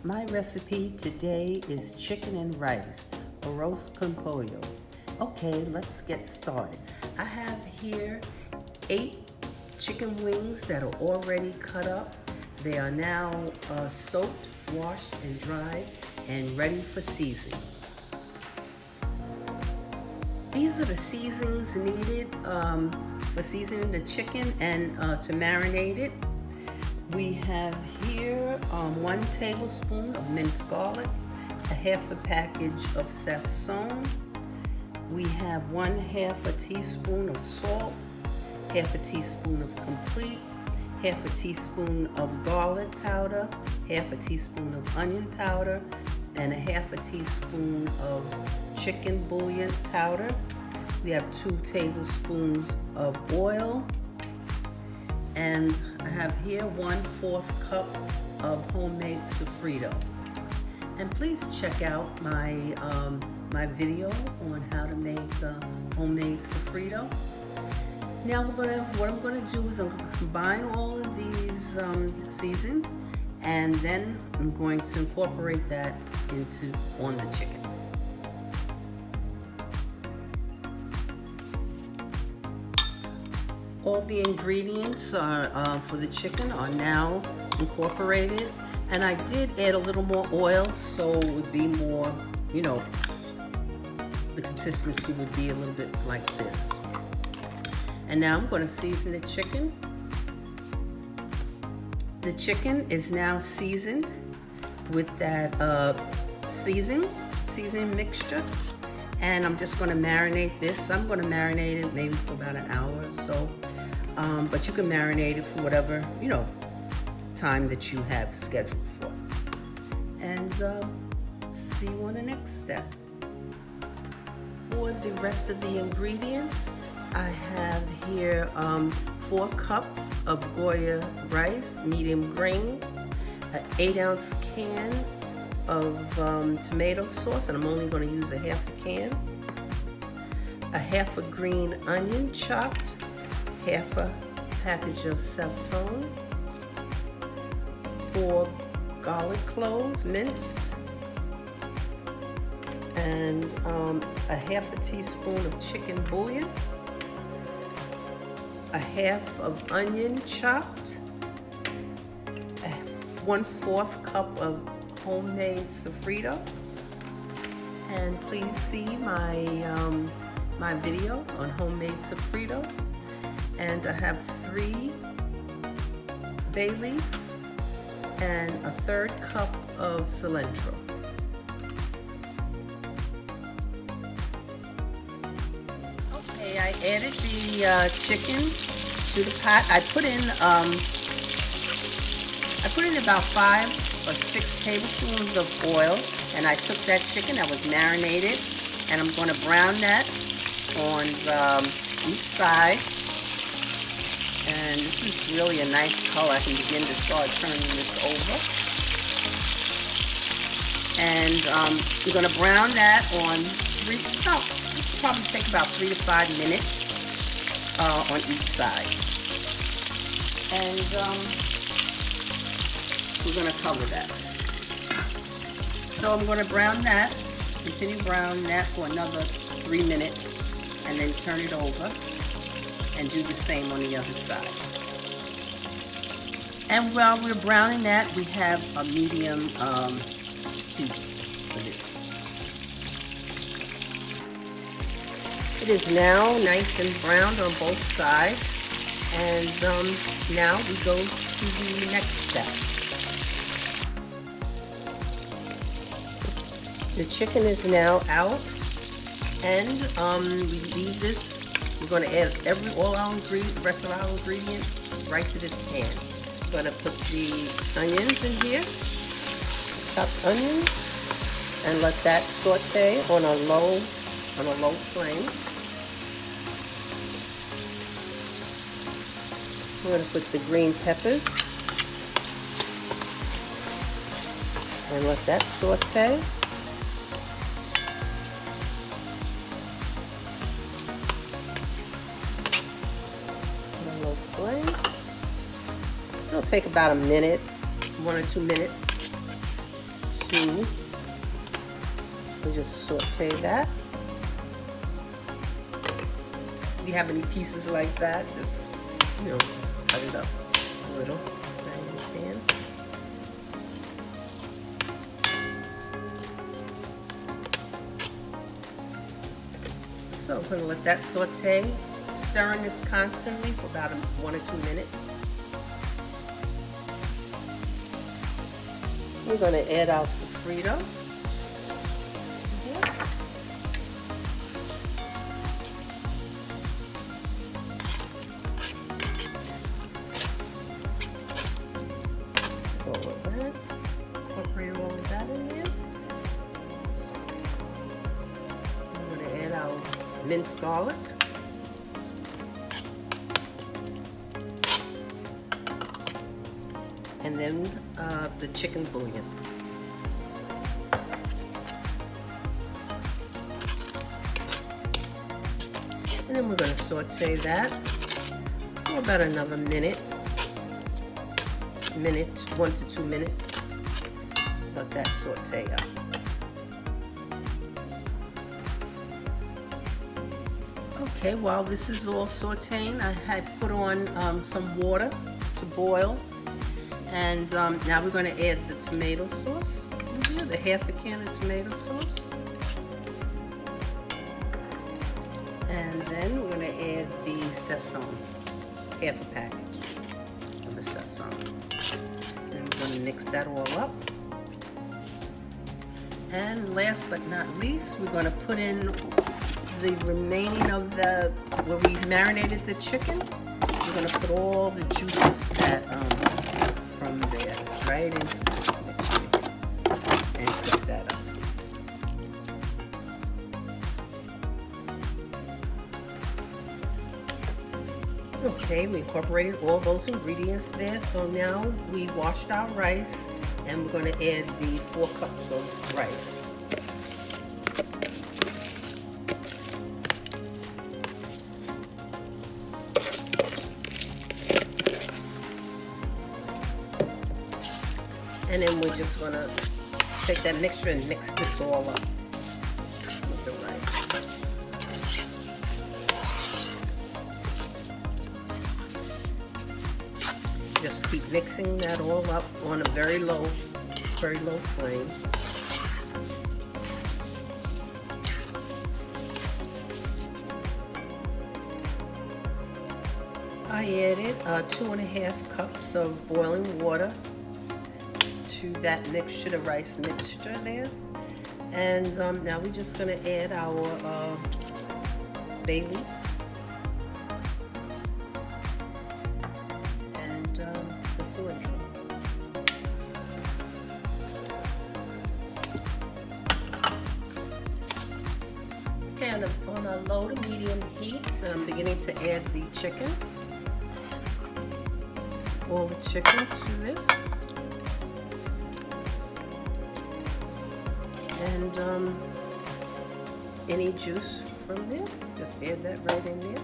My recipe today is chicken and rice, Arroz con Pollo. Okay, let's get started. I have here 8 chicken wings that are already cut up. They are now soaked, washed, and dried, and ready for seasoning. These are the seasonings needed for seasoning the chicken and to marinate it. We have here 1 tablespoon of minced garlic, a half a package of Sazon. We have 1/2 teaspoon of salt, 1/2 teaspoon of complete, 1/2 teaspoon of garlic powder, 1/2 teaspoon of onion powder, and 1/2 teaspoon of chicken bouillon powder. We have 2 tablespoons of oil, and I have here 1/4 cup of homemade sofrito. And please check out my video on how to make homemade sofrito. Now what I'm going to do is I'm going to combine all of these seasons, and then I'm going to incorporate that on the chicken. All the ingredients for the chicken are now incorporated, and I did add a little more oil so it would be more, the consistency would be a little bit like this. And now I'm going to season the chicken. The chicken is now seasoned with that seasoning mixture, and I'm just going to marinate this. I'm going to marinate it maybe for about an hour or so, but you can marinate it for whatever time that you have scheduled for. And see you on the next step. For the rest of the ingredients, I have here 4 cups of Goya rice, medium grain, an 8-ounce can of tomato sauce, and I'm only going to use a 1/2 can, a 1/2 green onion chopped, 1/2 package of Sazon, 4 garlic cloves minced, and a 1/2 teaspoon of chicken bouillon, a 1/2 of onion chopped, 1/4 cup of homemade sofrito. And please see my video on homemade sofrito. And I have 3 bay leaves and a 1/3 cup of cilantro. Okay, I added the chicken to the pot. I put in about 5 or 6 tablespoons of oil, and I took that chicken that was marinated, and I'm going to brown that on each side. And this is really a nice color. I can begin to start turning this over. And I'm going to brown that on probably take about 3 to 5 minutes on each side. And we're going to cover that. So I'm going to brown that, continue browning that for another 3 minutes, and then turn it over and do the same on the other side. And while we're browning that, we have a medium heat for this. It is now nice and browned on both sides, and now we go to the next step. The chicken is now out, and we leave this. We're going to add all our ingredients, the rest of our ingredients, right to this pan. I'm going to put the onions in here, chopped onions, and let that saute on a low flame. I'm going to put the green peppers and let that saute. It'll take about a minute, 1 or 2 minutes. to just saute that. If you have any pieces like that, just, just cut it up a little. So we're going to let that saute, stirring this constantly for about 1 or 2 minutes. We're going to add our sofrito. All of that. Incorporate all of that in there. We're going to add our minced garlic. And then the chicken bouillon. And then we're going to saute that for about another minute, 1 to 2 minutes. Let that saute up. Okay, while this is all sauteing, I had put on some water to boil. And now we're going to add the tomato sauce, the half a can of tomato sauce. And then we're going to add the Sazon, half a package of the Sazon. And we're going to mix that all up. And last but not least, we're going to put in the remaining of where we marinated the chicken. We're going to put all the juices that from there right into this mixture and cook that up. Okay, we incorporated all those ingredients there. So now we washed our rice and we're going to add the 4 cups of rice. And then we're just going to take that mixture and mix this all up with the rice. Just keep mixing that all up on a very low flame. I added 2½ cups of boiling water to that mixture, the rice mixture there. And now we're just going to add our bay leaves and the cilantro. And on a low to medium heat, I'm beginning to add the chicken, all the chicken to this. And any juice from there, just add that right in there.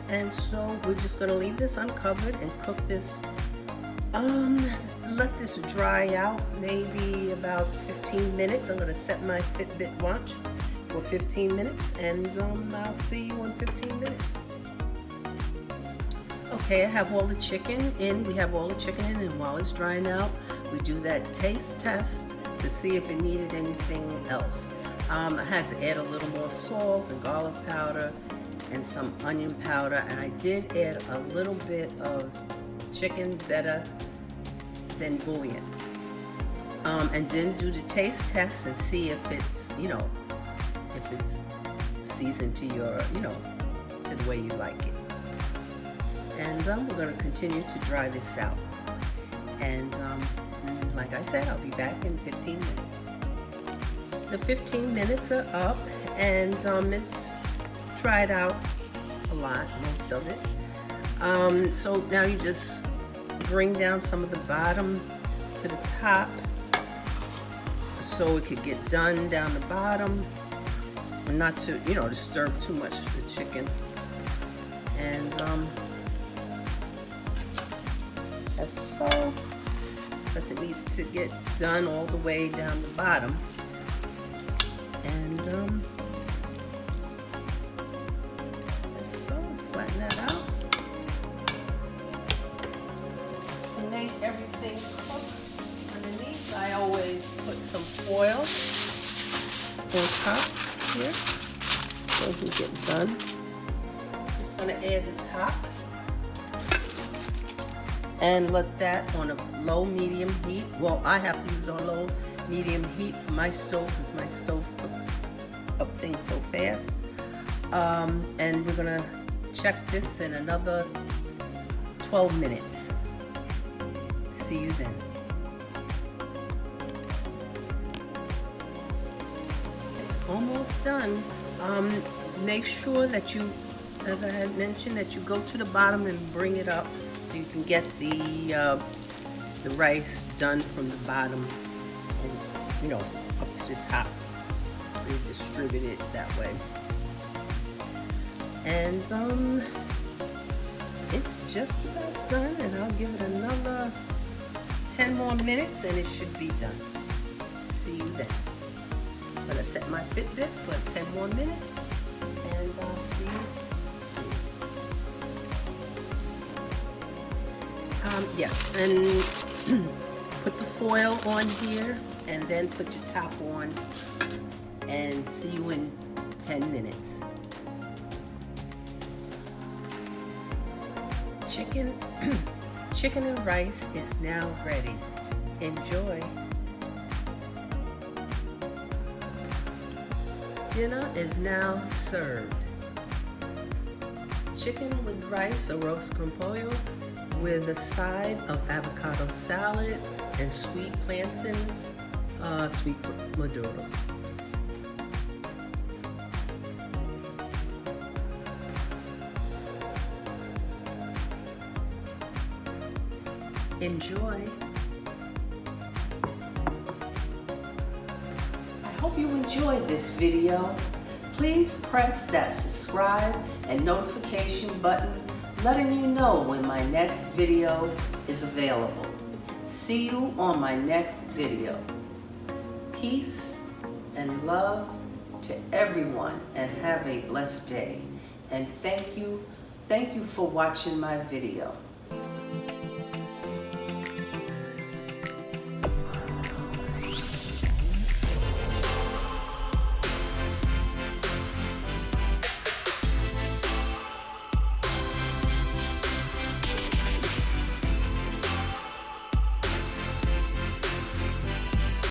And so we're just going to leave this uncovered and cook this, let this dry out maybe about 15 minutes. I'm going to set my Fitbit watch for 15 minutes and I'll see you in 15 minutes. Okay, I have all the chicken in. We have all the chicken in, and while it's drying out, we do that taste test to see if it needed anything else. I had to add a little more salt and garlic powder and some onion powder, and I did add a little bit of chicken better than bouillon. And then do the taste test and see if it's, if it's seasoned to your, to the way you like it. And we're going to continue to dry this out. And like I said, I'll be back in 15 minutes. The 15 minutes are up, and it's dried out a lot, most of it. So now you just bring down some of the bottom to the top so it could get done down the bottom, and not to, disturb too much the chicken. And as so, because it needs to get done all the way down the bottom. And as so, flatten that out. To make everything cook underneath, I always put some foil on top here so it can get done. Just gonna add the top and let that on a low medium heat. Well, I have to use on low medium heat for my stove because my stove cooks up things so fast. And we're gonna check this in another 12 minutes. See you then. It's almost done. Make sure that you, as I had mentioned, that you go to the bottom and bring it up so you can get the rice done from the bottom and, up to the top. So you distribute it that way. And it's just about done, and I'll give it another 10 more minutes and it should be done. See you then. I'm gonna set my Fitbit for 10 more minutes and I'll see you soon. Yes, and put the foil on here and then put your top on and see you in 10 minutes. Chicken and rice is now ready. Enjoy. Dinner is now served. Chicken with rice, arroz con pollo, with a side of avocado salad and sweet plantains, sweet maduros. Enjoy. I hope you enjoyed this video. Please press that subscribe and notification button, letting you know when my next video is available. See you on my next video. Peace and love to everyone, and have a blessed day. And thank you for watching my video.